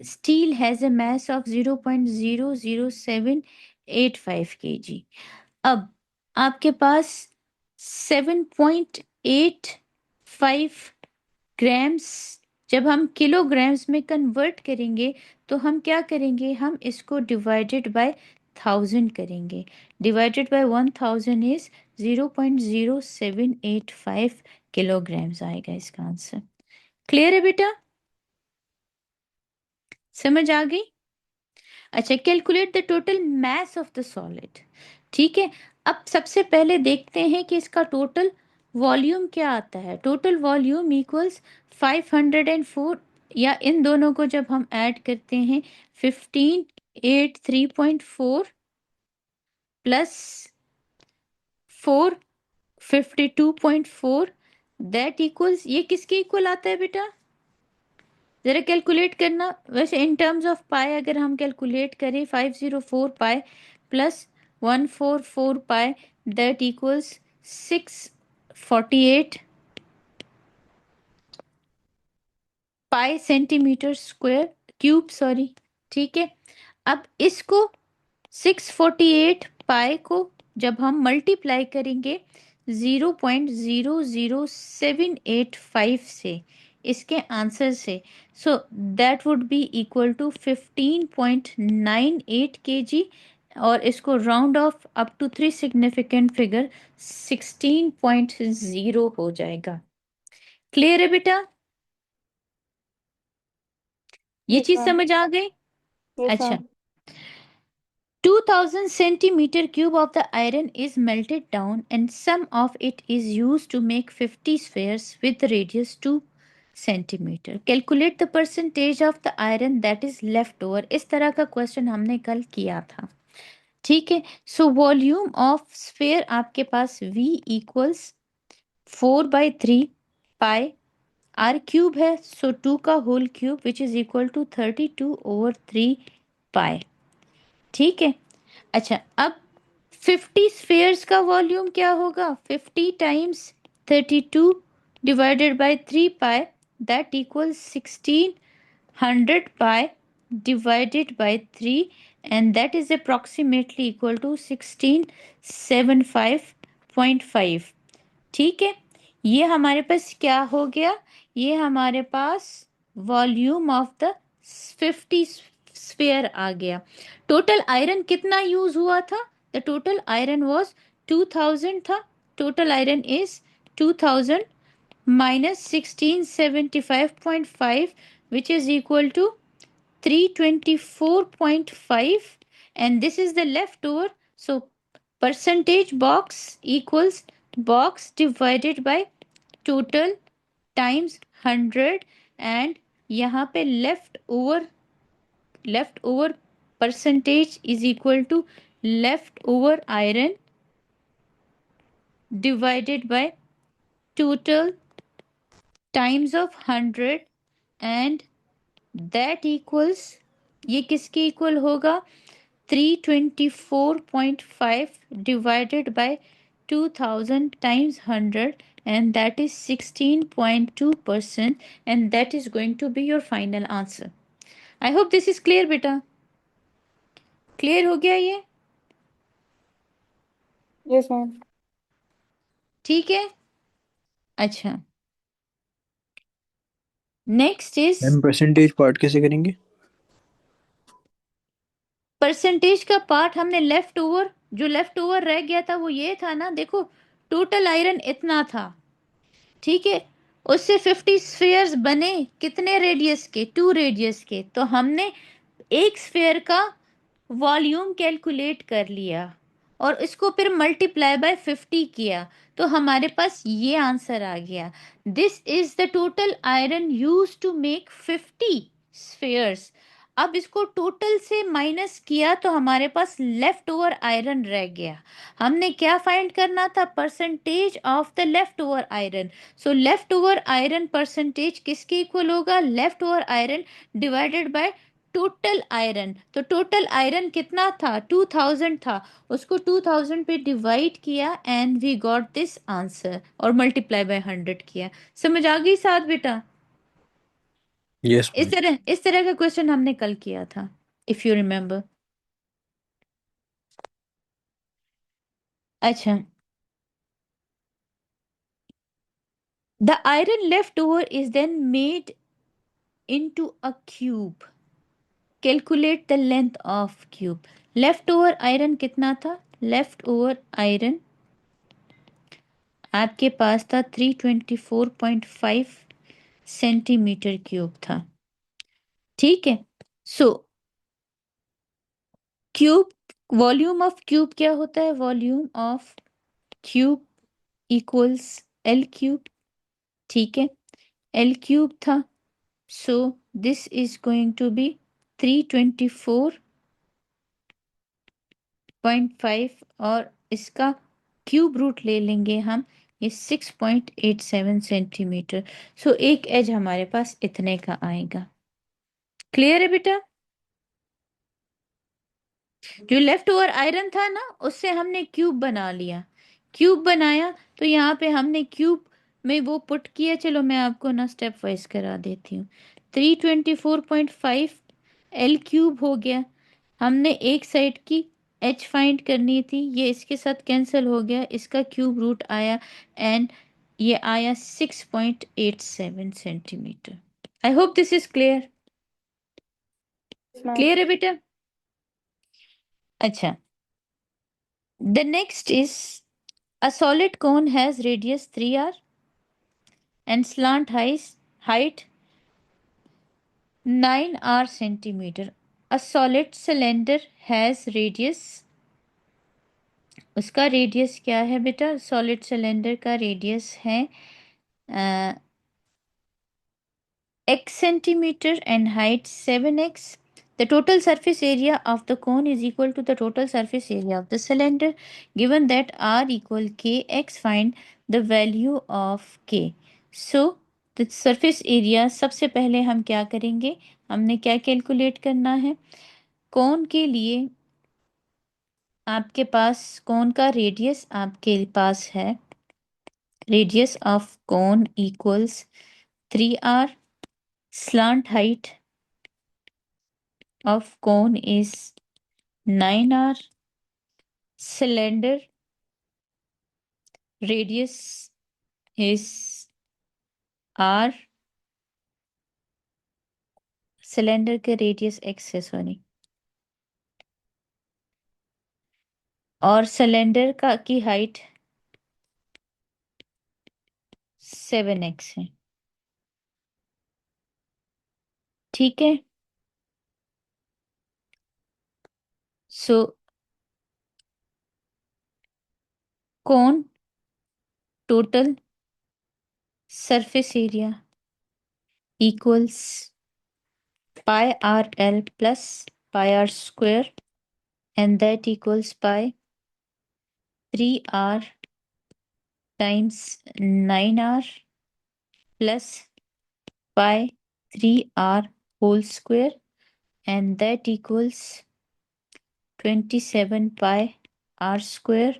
steel has a mass of 0.00785 kg. अब आपके पास 7.85 grams जब हम kilograms में convert करेंगे तो हम क्या करेंगे? हम इसको डिवाइडेड बाय 1000 करेंगे। डिवाइडेड बाय 1000 इज 0.0785 किलोग्राम्स आएगा इसका आंसर। क्लियर है बेटा? समझ आ गई? अच्छा, calculate the total mass of the solid. ठीक है, अब सबसे पहले देखते हैं कि इसका टोटल वॉल्यूम क्या आता है। टोटल वॉल्यूम इक्वल्स 504, या इन दोनों को जब हम ऐड करते हैं 1583.4 प्लस 452.4, दैट इक्वल्स, ये किसके इक्वल आता है बेटा? जरा कैलकुलेट करना। वैसे इन टर्म्स ऑफ पाई अगर हम कैलकुलेट करें, 504 pi plus 144 pi, that equals 648 pi centimetre square cube, sorry. ठीक है, अब इसको 648 पाई को जब हम मल्टीप्लाई करेंगे 0.00785 से, इसके आंसर से, so that would be equal to 15.98 kg, और इसको round off up to 3 significant figure 16.0 हो जाएगा। क्लियर है बेटा? ये यस चीज मैम। समझ आ गई? यस अच्छा, ma'am. 2000 centimeter cube of the iron is melted down, and some of it is used to make 50 spheres with radius 2 centimeter. Calculate the percentage of the iron that is left over. इस तरह का question हमने कल किया था। ठीक है, so volume of sphere आपके पास V equals 4/3 pi, r cube है, सो 2 का whole cube which is equal to 32/3 pi. ठीक है, अच्छा, अब 50 स्फेयर्स का वॉल्यूम क्या होगा? 50 times 32 divided by 3 pi, that equal 1600 pi divided by 3, and that is approximately equal to 1675.5। ठीक है, ये हमारे पास क्या हो गया? ये हमारे पास वॉल्यूम ऑफ द 50 स्फेयर आ गया। टोटल आयरन कितना यूज हुआ था? द टोटल आयरन वॉज 2000 था। Total iron is 2000 minus 1675.5, which is equal to 324.5, and this is the leftover. So percentage box equals box divided by total times 100, and यहाँ पे left over percentage is equal to left over iron divided by total times of 100, and that equals, ये किसके equal होगा? 324.5 divided by 2000 times 100, and that is 16.2%, and that is going to be your final answer. I hope this is clear beta. Clear हो गया ये? Yes ma'am. ठीक है। अच्छा, next is ma'am percentage part कैसे करेंगे? परसेंटेज का पार्ट हमने लेफ्ट ओवर, जो लेफ्ट ओवर रह गया था वो ये था ना, देखो टोटल आयरन इतना था, ठीक है, उससे 50 स्फीयर्स बने, कितने रेडियस के, 2 रेडियस के, तो हमने एक स्फीयर का वॉल्यूम कैलकुलेट कर लिया और इसको फिर मल्टीप्लाई बाय 50 किया, तो हमारे पास ये आंसर आ गया। This is the total iron use to make 50 spheres. अब इसको टोटल से माइनस किया तो हमारे पास लेफ्ट ओवर आयरन रह गया। हमने क्या फाइंड करना था? Percentage of the left over iron. So left over iron percentage किसके इक्वल होगा? Left over iron divided by total iron. तो टोटल आयरन कितना था? 2000 था, उसको 2000 पे डिवाइड किया and we got this answer, और मल्टीप्लाई बाय 100 किया। समझ आ गई साथ बेटा? यस इस तरह का क्वेश्चन हमने कल किया था, इफ यू रिमेम्बर। अच्छा, the iron left over is then made into a cube. Calculate the length of cube. Left over iron कितना था? लेफ्ट ओवर आयरन आपके पास था 324.5 सेंटीमीटर क्यूब था, ठीक है। So cube, volume of cube क्या होता है? Volume of cube equals L cube, ठीक है, एल क्यूब था। So this is going to be 324.5, और इसका क्यूब रूट ले लेंगे हम, ये 6.87 सेंटीमीटर। सो एक एज हमारे पास इतने का आएगा। क्लियर है बेटा? जो लेफ्ट ओवर आयरन था ना, उससे हमने क्यूब बना लिया। क्यूब बनाया तो यहाँ पे हमने क्यूब में वो पुट किया। चलो मैं आपको ना स्टेप वाइज करा देती हूँ। 324.5 एल क्यूब हो गया। हमने एक साइड की एच फाइंड करनी थी, ये इसके साथ कैंसिल हो गया, इसका क्यूब रूट आया एंड ये आया 6.87 centimetre. I hope this is clear. Yes, ma'am. Clear है बेटा? अच्छा, the next is a solid cone has radius 3r and slant height 9r centimeter. A solid cylinder has radius, उसका radius क्या है बेटा? सॉलिड सिलेंडर का radius है x centimeter and height 7x. The total surface area of the cone is equal to the total surface area of the cylinder. Given that r equal kx, find the value of k. So the surface area, सबसे पहले हम क्या करेंगे? हमने क्या calculate करना है? कोन के लिए आपके पास कोन का रेडियस आपके पास है, radius of cone equals 3r, slant height of cone is 9r, cylinder radius is r, cylinder के रेडियस x है, सॉरी, और सिलेंडर का की हाइट 7x है, ठीक है। So cone total surface area equals pi r l plus pi r square, and that equals pi 3r times 9r plus pi 3r whole square, and that equals 27 pi r square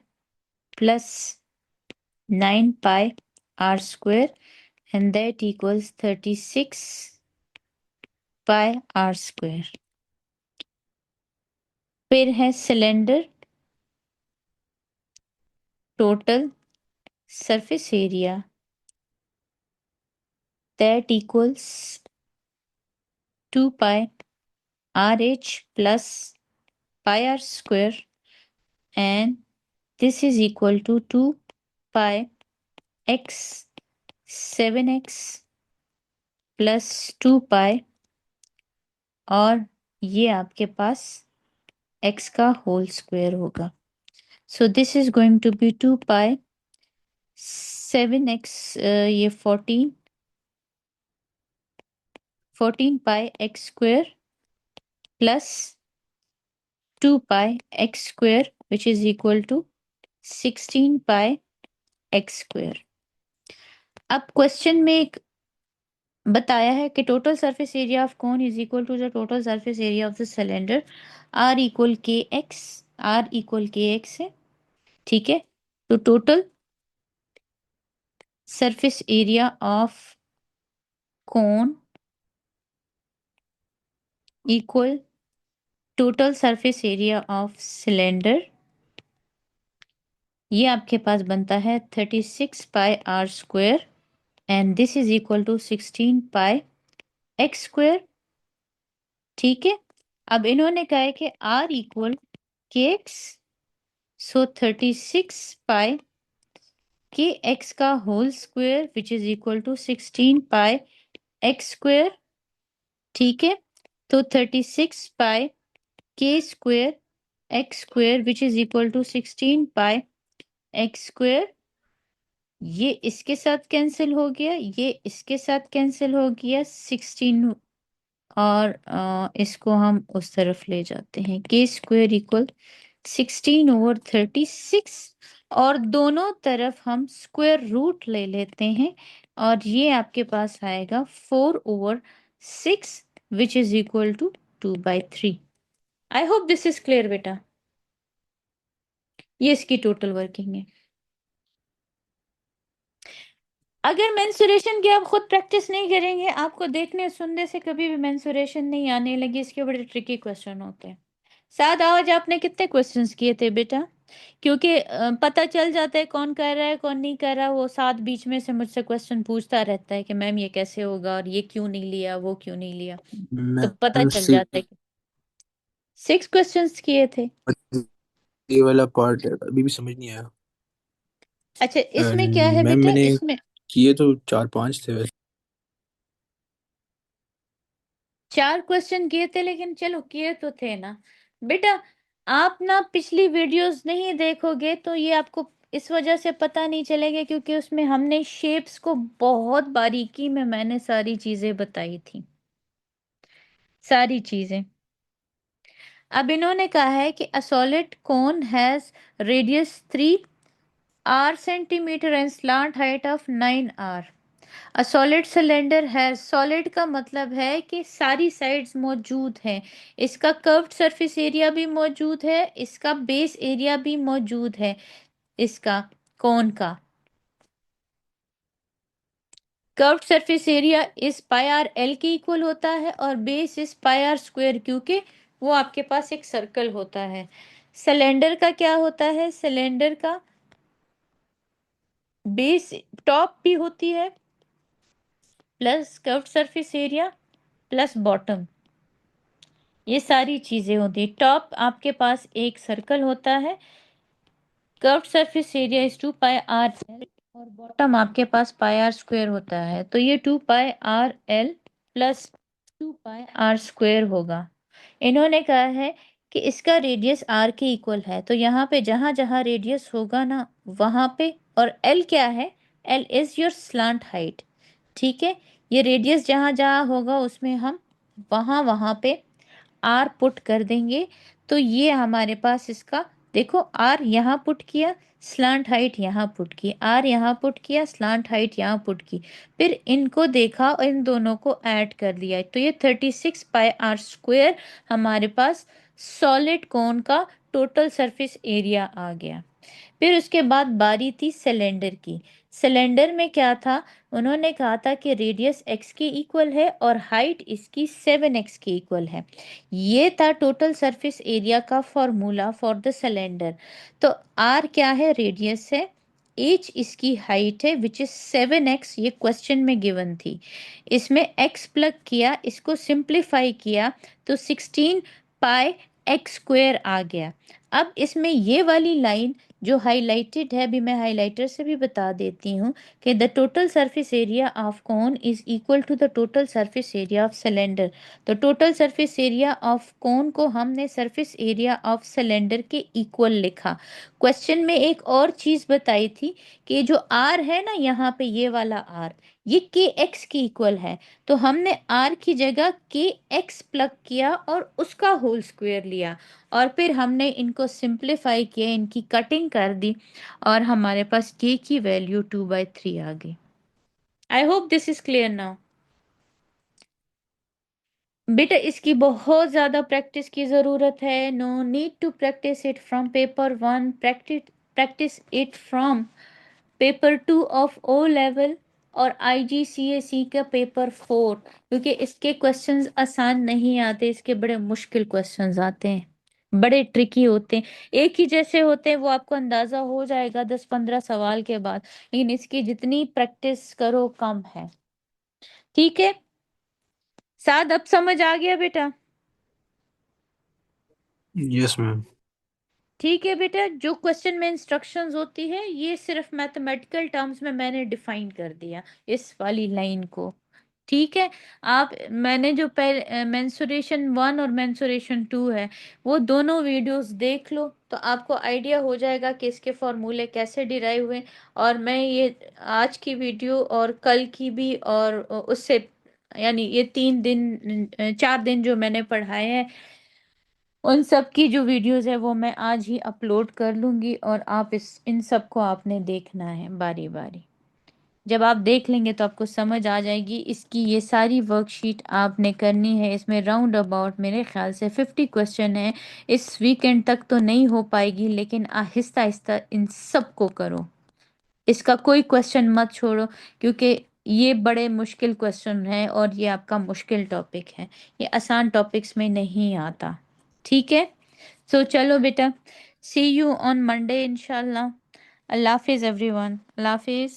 plus 9 pi r square, and that equals 36 pi r square. फिर है cylinder total surface area that equals 2 pi RH plus pi r square, and this is equal to 2 pi x 7x plus 2 pi, और ये आपके पास x का whole square होगा. So this is going to be 2 pi 7x, ये 14 pi x square plus 2 pi x square which is equal to 16 pi x square. अब question में एक बताया है कि total surface area of cone is equal to the total surface area of the cylinder, r equal के x है. ठीक है, तो total surface area of cone equal total surface area of cylinder, ये आपके पास बनता है 36 pi r square, and this is equal to 16 pi x square. ठीक है, अब इन्होंने कहा है कि आर इक्वल के x, so 36 pi k x का whole square which is equal to 16 pi x square. ठीक है, तो 36 pi k square x square which is equal to 16 pi x square, ये इसके साथ कैंसिल हो गया, ये इसके साथ कैंसिल हो गया 16, और इसको हम उस तरफ ले जाते हैं. के स्क्वायर इक्वल 16/36, और दोनों तरफ हम स्क्वायर रूट ले लेते हैं, और ये आपके पास आएगा 4/6 which is equal to 2/3. I hope this is clear बेटा. ये इसकी टोटल वर्किंग है. अगर मेंसुरेशन की आप खुद प्रैक्टिस नहीं करेंगे, आपको देखने सुनने से कभी भी मेंसुरेशन नहीं आने लगी. इसके बड़े ट्रिकी क्वेश्चन होते हैं. साथ आज आपने कितने क्वेश्चंस किए थे बेटा? क्योंकि पता चल जाता है कौन कर रहा है कौन नहीं कर रहा. वो साथ बीच में से मुझसे क्वेश्चन पूछता रहता है कि मैम ये कैसे होगा, और ये क्यों नहीं लिया, वो क्यों नहीं लिया, तो पता मैम चल जाता है. 6 क्वेश्चंस किए थे. ये वाला पार्ट अभी भी समझ नहीं आया. अच्छा, इसमें क्या है मैम बेटा? मैंने इसमें किए तो 4-5 थे वैसे. 4 क्वेश्चन किए थे, लेकिन चलो किए तो थे ना बेटा. आप ना पिछली वीडियोस नहीं देखोगे तो ये आपको इस वजह से पता नहीं चलेगा, क्योंकि उसमें हमने शेप्स को बहुत बारीकी में मैंने सारी चीजें बताई थी, सारी चीजें. अब इन्होंने कहा है कि a solid cone has radius 3 r centimetre and slant height of 9 r. A solid cylinder है. सॉलिड का मतलब है कि सारी साइड्स मौजूद हैं. इसका कर्व्ड सरफेस एरिया भी मौजूद है, इसका बेस एरिया भी मौजूद है, इसका कोन का. कर्व्ड सरफेस एरिया इस पाई आर एल के इक्वल होता है, और बेस इस पाई आर स्क्वायर, क्योंकि वो आपके पास एक सर्कल होता है. सिलेंडर का क्या होता है? सिलेंडर का बेस टॉप भी होती है plus curved surface area plus bottom, ये सारी चीजें होती है. टॉप आपके पास एक सर्कल होता है, curved surface area is 2 pi r L, और बॉटम आपके पास पाई आर स्क्वायर होता है. तो ये 2 pi r l plus 2 pi r square होगा. इन्होंने कहा है कि इसका रेडियस आर के इक्वल है, तो यहाँ पे जहां जहां रेडियस होगा ना वहां पे, और एल क्या है? L is your slant height. ठीक है, ये रेडियस जहां जहां होगा उसमें हम वहां वहां पे आर पुट कर देंगे. तो ये हमारे पास इसका देखो, आर यहाँ पुट किया, स्लांट हाइट यहाँ पुट की, आर यहाँ पुट किया, स्लांट हाइट यहाँ पुट की, फिर इनको देखा और इन दोनों को ऐड कर दिया, तो ये 36 पाई आर स्क्वायर हमारे पास सॉलिड कोन का टोटल सरफेस एरिया आ गया. फिर उसके बाद बारी थी सिलेंडर की. सिलेंडर में क्या था? उन्होंने कहा था कि रेडियस x के इक्वल है और हाइट इसकी 7x के इक्वल है. ये था टोटल सरफेस एरिया का फॉर्मूला फॉर द सिलेंडर. तो r क्या है? रेडियस है, h इसकी हाइट है विच इज 7x, ये क्वेश्चन में गिवन थी। इसमें x प्लग किया, इसको सिंप्लीफाई किया तो 16 पाई x स्क्वायर आ गया। अब इसमें ये वाली लाइन जो हाईलाइटेड है, अभी मैं हाइलाइटर से भी बता देती हूँ कि the total surface area of cone is equal to the total surface area of cylinder. तो total surface area of cone को हमने सरफेस एरिया ऑफ सिलेंडर के इक्वल लिखा। क्वेश्चन में एक और चीज बताई थी कि जो आर है ना यहाँ पे, ये वाला आर, ये के एक्स की इक्वल है। तो हमने आर की जगह के एक्स प्लग किया और उसका होल स्क्वायर लिया, और फिर हमने इनको सिंप्लीफाई किया, इनकी कटिंग कर दी, और हमारे पास के की वैल्यू 2/3 आ गई। I hope this is clear now. बेटा इसकी बहुत ज़्यादा प्रैक्टिस की ज़रूरत है। No need to practice it from paper 1, practice it from paper 2 of O level और IGCSE का पेपर 4, क्योंकि इसके क्वेश्चंस आसान नहीं आते, इसके बड़े मुश्किल क्वेश्चंस आते हैं, बड़े ट्रिकी होते हैं। एक ही जैसे होते हैं वो आपको अंदाज़ा हो जाएगा 10-15 सवाल के बाद, लेकिन इसकी जितनी प्रैक्टिस करो कम है। ठीक है साद, अब समझ आ गया बेटा? Yes ma'am. ठीक है बेटा, जो क्वेश्चन में इंस्ट्रक्शंस होती है ये सिर्फ मैथमेटिकल टर्म्स में मैंने डिफाइन कर दिया इस वाली लाइन को। ठीक है, आप मैंने जो मेंसुरेशन 1 और मेंसुरेशन 2 है वो दोनों वीडियोस देख लो, तो आपको आइडिया हो जाएगा कि इसके फॉर्मूले कैसे डिराइव हुए। और मैं ये आज की वीडियो और कल की भी और उससे यानी ये 4 दिन जो मैंने पढ़ाए हैं उन सब की जो वीडियोस है वो मैं आज ही अपलोड कर लूँगी, और आप इन सब को आपने देखना है बारी बारी। जब आप देख लेंगे तो आपको समझ आ जाएगी। इसकी ये सारी वर्कशीट आपने करनी है, इसमें राउंड अबाउट मेरे ख्याल से 50 क्वेश्चन है। इस वीकेंड तक तो नहीं हो पाएगी, लेकिन आहिस्ता आहिस्ता इन सब को करो, इसका कोई क्वेश्चन मत छोड़ो, क्योंकि ये बड़े मुश्किल क्वेश्चन हैं और ये आपका मुश्किल टॉपिक है, ये आसान टॉपिक्स में नहीं आता। ठीक है, सो चलो बेटा, सी यू ऑन मंडे इंशाल्लाह। अल्लाह हाफिज़ एवरीवन, अल्लाह हाफिज़।